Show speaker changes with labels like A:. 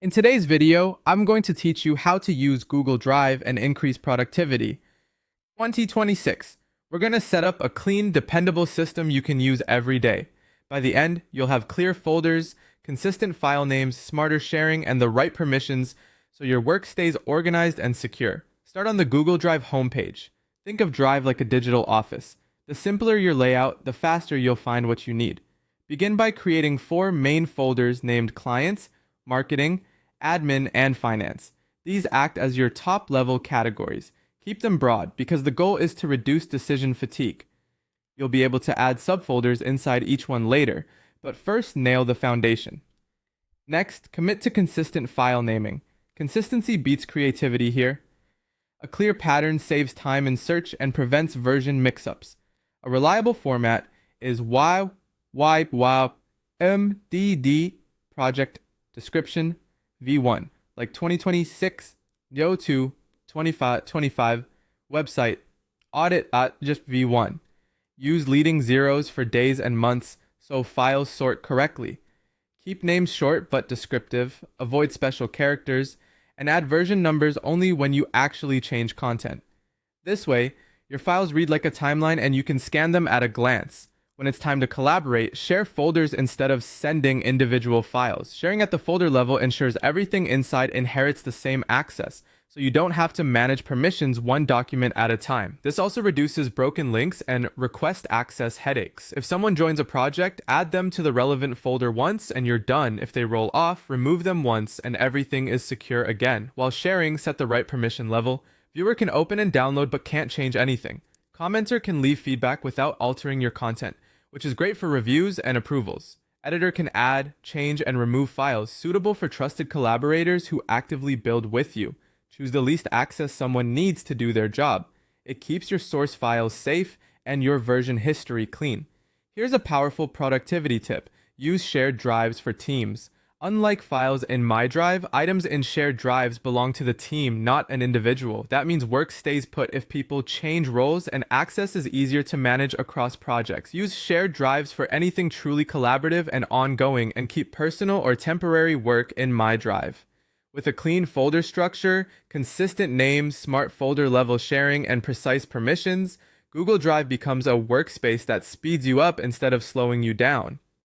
A: In today's video, I'm going to teach you how to use Google Drive and increase productivity. 2026. We're going to set up a clean, dependable system you can use every day. By the end, you'll have clear folders, consistent file names, smarter sharing, and the right permissions so your work stays organized and secure. Start on the Google Drive homepage. Think of Drive like a digital office. The simpler your layout, the faster you'll find what you need. Begin by creating 4 main folders named Clients, Marketing, Admin, and Finance. These act as your top-level categories. Keep them broad because the goal is to reduce decision fatigue. You'll be able to add subfolders inside each one later, but first nail the foundation. Next, commit to consistent file naming. Consistency beats creativity here. A clear pattern saves time in search and prevents version mix-ups. A reliable format is YYYMDD project description V1, like 2026 Yo2 25 website audit at just V1. Use leading zeros for days and months so files sort correctly. Keep names short but descriptive, avoid special characters, and add version numbers only when you actually change content. This way, your files read like a timeline and you can scan them at a glance. When it's time to collaborate, share folders instead of sending individual files. Sharing at the folder level ensures everything inside inherits the same access, so you don't have to manage permissions one document at a time. This also reduces broken links and request access headaches. If someone joins a project, add them to the relevant folder once and you're done. If they roll off, remove them once and everything is secure again. While sharing, set the right permission level. Viewer can open and download but can't change anything. Commenter can leave feedback without altering your content, which is great for reviews and approvals. Editor can add, change, and remove files suitable for trusted collaborators who actively build with you. Choose the least access someone needs to do their job. It keeps your source files safe and your version history clean. Here's a powerful productivity tip. Use shared drives for teams. Unlike files in My Drive, items in shared drives belong to the team, not an individual. That means work stays put if people change roles and access is easier to manage across projects. Use shared drives for anything truly collaborative and ongoing and keep personal or temporary work in My Drive. With a clean folder structure, consistent names, smart folder level sharing, and precise permissions, Google Drive becomes a workspace that speeds you up instead of slowing you down.